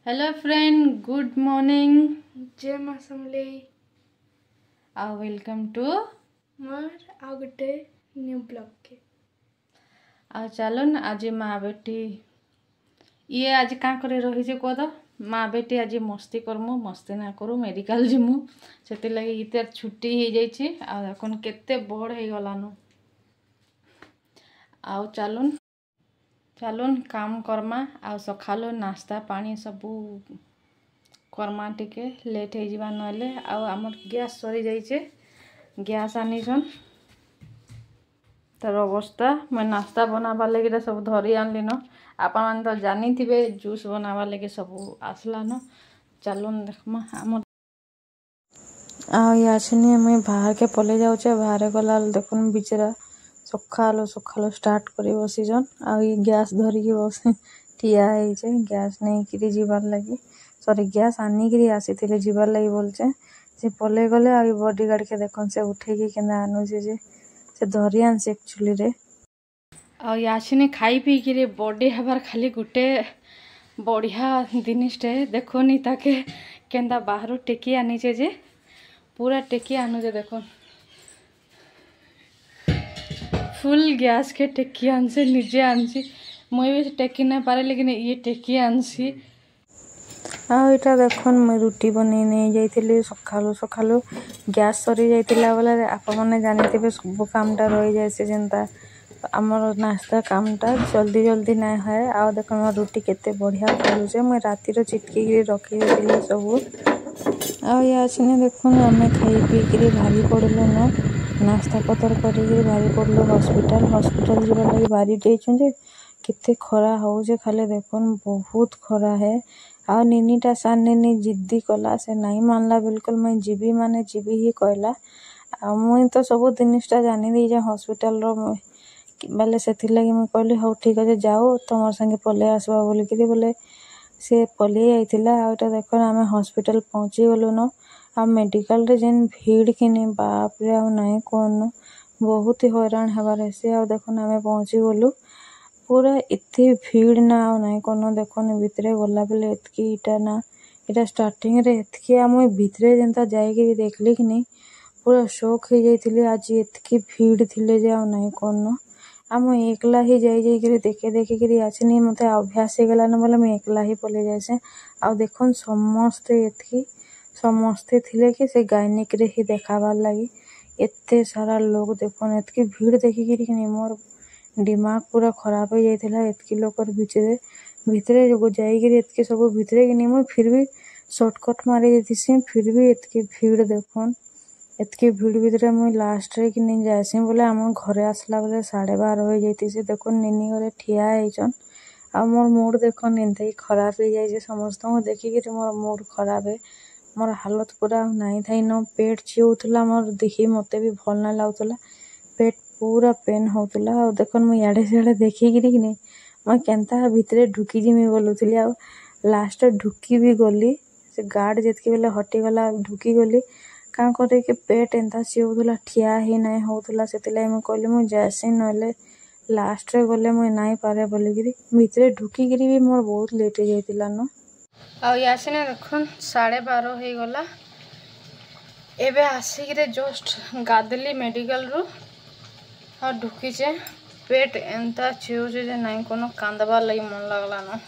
Hello friend, good morning. जय माँ समले welcome to मोर आ गोटे न्यू ब्लॉग के चलन आज माँ बेटी ये आज क्या करे रही कह दो। माँ बेटी आज मस्ती करमु, मस्ती ना करू मेडिकल जिमु से लगे इतर छुट्टी हो जाइए केते बड़ हो गलानु। चलुन चलुन काम करमा सकालु नाश्ता पानी सबू करमा टिके लेट हो जावा नले आमर गैस सरी जाइए। गैस आनीछन तार अवस्था मैं नाश्ता बनाबार लगे सब धरी आनली न। आपण मैंने तो जानी थे जूस बनाबार लगे सब आसला न। चलुन देखमा आम आसनी मुई बाहर के पले जाऊे। बाहर गला देखुन बिचरा सकाल सकाल स्टार्ट कर बसीजन गैस धरिकी बस ठिया गैस नहीं कि जीवार लगी सॉरी गैस आनिकी आसी जीवार लगी बोलचे से पले गले आ बॉडी गार्ड के देखन से उठेकी के आनुचे जे से धरी आनसे एक्चुअली रे आसनी खाई पी कि बॉडी हबार खाली गोटे बढ़िया जिनिसटे देखनी ताके केंदा बाहर टेकी आनीचे जे पूरा टेकी आनुचे देखो फुल गैस के टेकी आनसे निजे आनसी मुई भी टेकी ना पारे लेकिन ये टेकी आनसी आटा देखन मुई रुटी बनै नहीं जाइए सकालू सकालू गैस सरी जाइला बेले आप मैंने जानी सब कामटा रही जाए जेनता आमर नाश्ता कामटा जल्दी जल्दी ना है। आ देख मोर रुटी केते बढ़िया फलुचे मुई रातिर चिटकी रखी देली सब आसने देखुन आम खाई पी भारी पड़लु न नाश्ता पतर कर भारी पड़लु हॉस्पिटल हॉस्पिटल जीवार लगी बारी देछे केते खरा होजे खाली देखुन बहुत खरा है। आ निनीटा सान निनी जिद्दी कला से नहीं मानला बिल्कुल मैं जीवी माने जीवी ही कहला मुई तो सब जिनिसटा जानी दी जे हॉस्पिटल रो बेले से मुझे कहली हाँ ठीक अच्छे जाओ तुम संगे पले आसवा बोलिक बोले सी पलि जाइला देख आम हॉस्पिटल पहुँची गलु न आ मेडिकल रे जेन भीड़ किनी बाप रे आ नहीं कहनु बहुत ही हैरान हबार है। आ देखुन आम पहुँची गलु पूरा इतनी भीड़ ना आ नहीं कहनु देखुन भितरे गला बेले एतकी इटा ना इटा स्टार्टिंग रे एतकी आम भितरे जेनता जाइए देखली कि नहीं पूरा शौक हो जाइए आज एतकी भीड़ थिले जे आ नहीं कहनु आम एकला ही जाइए देखे देखिक आसनी मत अभ्यास हो गलान बोले मुझे एकला ही पलि जाए आ देखुन समस्ते एतकी समस्ते थिले कि से गायनिक रे ही देखाबार लगी एते सारा लोग देखुन एतकी भीड़ देखिक मोर दिमाग पूरा खराब हो जाता एतकी लोग भितरे भितरे जाइए एतकी सब भितरे कि नहीं फिर भी सर्टकट मारी जाती फिर भी एतकी भीड़ देखुन एतकी भीड़ भितर मुई लास्ट रे कि नहीं जासी बोले आम घरे आसला बेले 12:30 हो जाती देखुन निनी घरे ठिया होचन आ मोर मूड देखुन एंता ही खराब हो जाए समस्त देखिक मोर मूड खराब है मोर हालत पूरा नहीं थी न पेट चिउला मोर देखी मत भी भल ना लगुला पेट पूरा पेन होता आ देखुन मुझे इड़े सियाड़े देखिक नहीं मैं केनता भितर ढुकी जिमी बोलूली आ लास्ट ढुकी भी गली से गार्ड जितकी बेले हटिगला ढुकी गली क्या करे कि पेट एंता चिउला ठिया ही नहीं होता से मुझे कहली मुझे जासी ना लास्ट रे गले मुझे नहीं पारे बोलिकी भितर ढुकिक भी मोर बहुत लेट हो जाता न आसने देखुन 12:30 हो गला एबे आसिक जस्ट गाधली मेडिकल रू और ढुकीचे पेट एंता चिउचे जे नहीं कोनो कांदबार लगी मन लगला न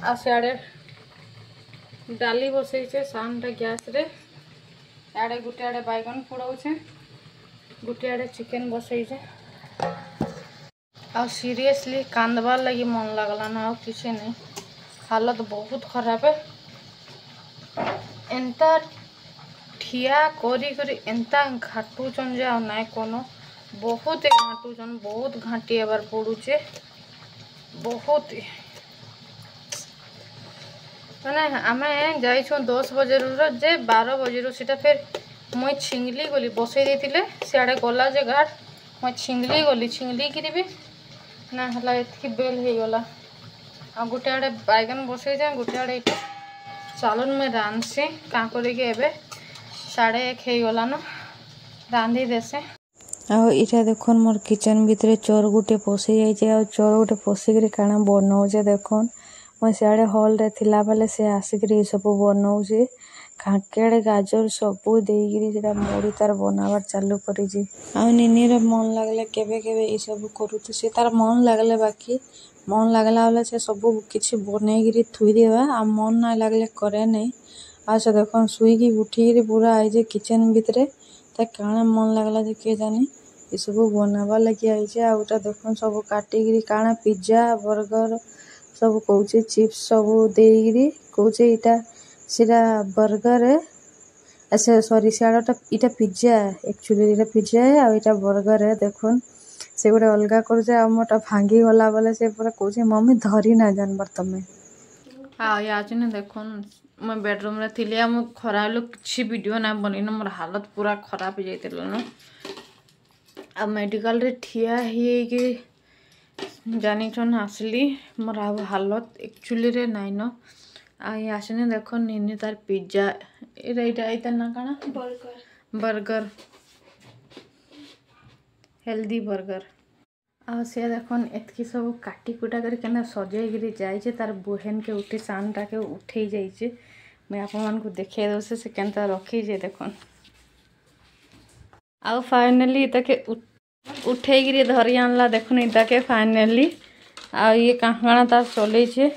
आ सियाड़े डाली बसईचे सानटा गैस रे आड़े गोटे आड़े बैगन पोड़ाऊे गोटे आड़े चिकेन बसईचे आ सीरियसली कांदबार लगी मन लगला ना आ किसी नहीं हालत बहुत खराब है एंता ठिया करी एंता घाटुचन जे नाई कोनो बहुत घाटुचन बहुत घाटी आबार पड़ुचे बहुत मैंने आम जाइछुं 10 बजे जे 12 बजे सीटा फिर मुई छिंगली गली बसई देते सियाड़े गला जे घाट मुई छिंगली गली छिंगली भी ना हला एतकी बेल हो गला आ गोटे आड़े बैगन बसई जाए गोटे आड़े चलन मुई रांधसी क्या करके 1:30 हो गला न रांधि देसे आटा देखुन मोर किचन भितर चोर गोटे पशि जाइए चोर गोटे पशिक काଣା बनाऊे देखुन मुई सियाड़े हॉल रे थिला बेले से आसिकरी सब बनाऊे काकेड़ गाजर सबू देइगिरी सेटा मुड़ी तार बनाबार चालू करिछि आ निनी रे मन लागले केबे केबे ई सब करूथि से तार मन लागले बाकी मन लागला बेले से सबू किछि बनेगिरी थुई देबा आ मन ना लागले करे नै आ से देखन सुईगी उठिगिरी पूरा आई जे किचन भितरे त काना मन लागला जे के जाने ई सब बनाबा लगी आई जे आउटा देखन सब काटिगिरी काना पिज्जा बर्गर सब कहूचे चिप्स सब देगिरी कहूचे इटा सिरा बर्गर है अच्छा सॉरी सियाड़ाटा इटा पिज्जा एक्चुअली इटा पिज्जा है आ इटा बर्गर है देखन से गोटे अलगा कर मोटा भांगी गला बेले से पूरा कहूचे मम्मी धरी ना जानबार तमे हाँ आज ने देखन मैं बेडरूम रे थिली आ मु खरा लो किछि वीडियो ना बनिन मोर हालत पूरा खराब हो जाइतिल न आ मेडिकल रे ठिया ही कि जानी छन आसली मोर हालत एक्चुअली रे नाइ न आई आसने देखो निनी तार पिज्जा एटा ना काना बर्गर हेल्दी बर्गर आ से देखन एतकी सब काटी कुटा कर केना सजाई गिरी जाय छे तार बहन के उठी सानटा के उठे जाय छे मैं आप मान को देखे दो से केनता रखी जे देखन आ फाइनली तके उठे गिरी धरी आनला देखन इता के फाइनली आ ये काहना तार चले छे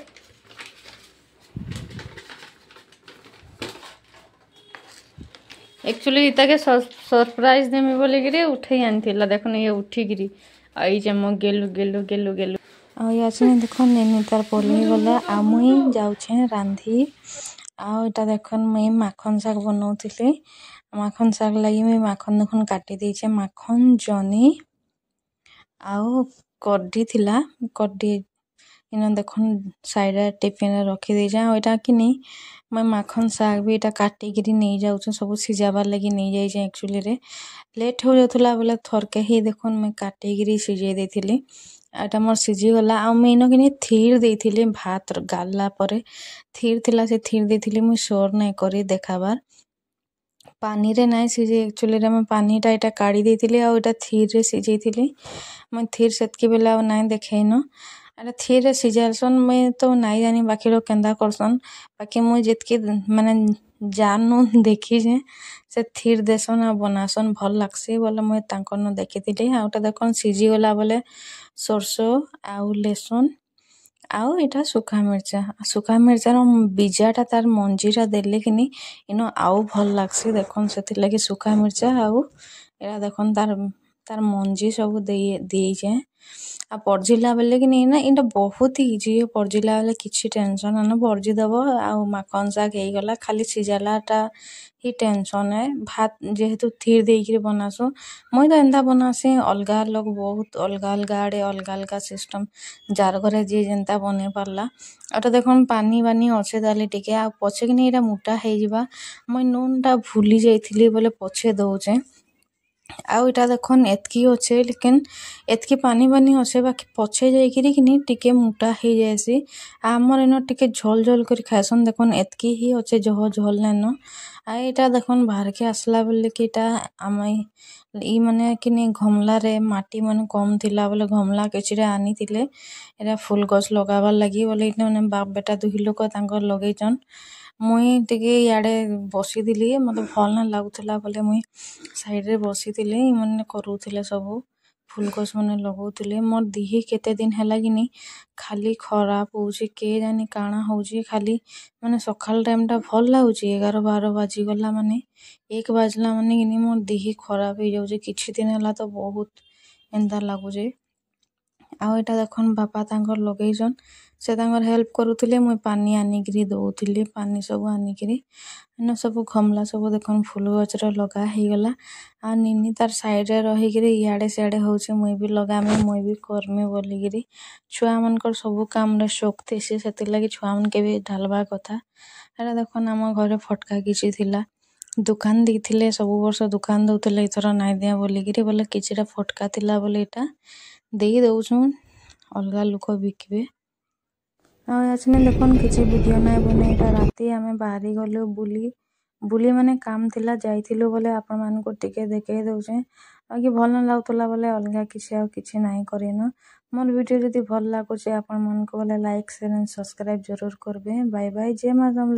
एक्चुअली इता के सरप्राइज देमी बोली गिरी उठे आनथिला देखन ये उठी गिरी आई जे मो गेलु आ यासने देखन नेनी तार पली गला आ मुई जाउ छे रांधी आ एटा देखन मुई माखन साग बनाउथिले माखन साग लागि मुई माखन देखन काटी दै छे माखन जनी आउ कड्डी थिला कड्डी इन देखन साइड टिफिन रखी दे जा ओटा कि नहीं मैं माखन साग भी एटा काटी गिरी नहीं जाउ छ सब सिजाबार लगी नहीं जाई छ एक्चुअली रे लेट हो जाथुला बोले थरके ही देखन मैं काटी गिरी सिजे देथिली एटा मोर सिजी गला आ मैं इनो कि थीर देथिली भात गाला परे थीर थिला से थीर देथिली मुई शोर नै करी देखाबार पानी रे नाइ सिजे एक्चुअली रे मैं पानीटा एटा काढ़ी देथिली आ एटा थीर रे सिजेथिली मैं थीर सेतकी बेला नाइ देखैनो अरे थीर रे सिजालसन मैं तो नाइ जानी बाकी लोग केंदा करसन बाकी मुई जेतकी माने जानू देखी जे से थीर देसन आ बनासन भल लागसी बोले मुई तांकर न देखिथिली आ ओटा देखन सिजी गला बोले सरसो आउ लेसन आउ एटा सुखा मिर्चा रो बीजाटा तार मंजीरा देले किनी इनो आउ भल लागसी देखन सेति लागि सुखा मिर्चा आउ एरा देखन तार मंजी सब देई जे आ परजिला बेले कि नहीं ना इनटा बहुत इजी है परजिला बेले किछि टेंशन ना परजी दबो आ माखन साग हे गला खाली सिजालाटा ही टेंशन है भात जेहेतु थीर देई के बनासो moi तो एंदा बनासी अलगा लोग बहुत अलगा अलगा आड़े अलगा अलगा सिस्टम जार घरे जे जेंता बने पारला आटा देखन पानी बानी अच्छे दाले टिके आ पछे कि नहीं एटा मोटा हे जिबा moi नूनटा भूली जाइथिली बोले पछे दउचे आउ एटा देखन एतकी अच्छे लेकिन एतकी पानी बानी अच्छे बाकी पछे जाइकिरी कि नहीं टिके मोटा हे जायसी आमर एनो टिके झोल झोल कर खासन देखन एतकी ही अच्छे जह झोल नेनो आ एटा देखन बाहर के आसला बेले कि एटा आमै ई माने कि नहीं गमला रे माटी माने कम थिला बोले गमला किछरे आनी थिले एरा फूल गछ लगाबार लागि बोले इने माने बाप बेटा दुही लोक तांकर लगैचन मुई टिके याडे बसी दिली मते भल ना लागुथला बोले मुई साइड रे बसी दिली माने करूथिले सब फूल गछ माने लगौथिले मोर दिही केते दिन हला कि नहीं खाली खराब होउची के जानी काना होउची खाली माने सकाल टाइम टा भल लाଗୁची 11 12 बाजी गला माने 1 बाजला माने कि नहीं मोर दिही खराब हो जाउची किछि दिन हला तो बहुत एंदा लागुची आ एटा देखन बापा तांकर लगैजन से तांकर हेल्प करूथिले मुई पानी आनिगिरी दउथिली पानी सब आनिगिरी न सब गमला सब देखन फूल गछर लगा हे गला आ निनी तार साइड रे रहिगिरी याडे सेडे होउची मुई भी लगामे मुई भी करमे बोलिगिरी छुआ मनकर सब काम रे शौक थेसी सेति लागि छुआ मन के भी ढालबा कथा एटा देखन हम घरे फटका किछि थिला दुकान दिथिले सब वर्ष दुकान दउथिले इथरा नाइ दिया बोलिगिरी बोले किछिरा फटका थिला बोले एटा देई दउछन अलगा लोक बिकबे आ आछने देखन किछि वीडियो नाइ बने एटा राती हमें बाहरी गलो बुली माने काम थिला जाइथिलो बोले आपन मान को टिके देखे दउछे ବାକି ଭଲ ନ ଲାଗୁଥିଲା ବୋଲେ ଅଲଗା କିଛି ଆଉ କିଛି ନାହିଁ କରିନ। ମୋର ଭିଡ଼ିଓ ଯଦି ଭଲ ଲାଗୁଛି ଆପଣମାନଙ୍କୁ ବୋଲେ ଲାଇକ୍ ସେୟାର ଆଣ୍ଡ ସବସ୍କ୍ରାଇବ୍ ଜରୁର କରିବେ। ବାଏ ବାଏ, ଜୟ ମା ସମଲେଇ।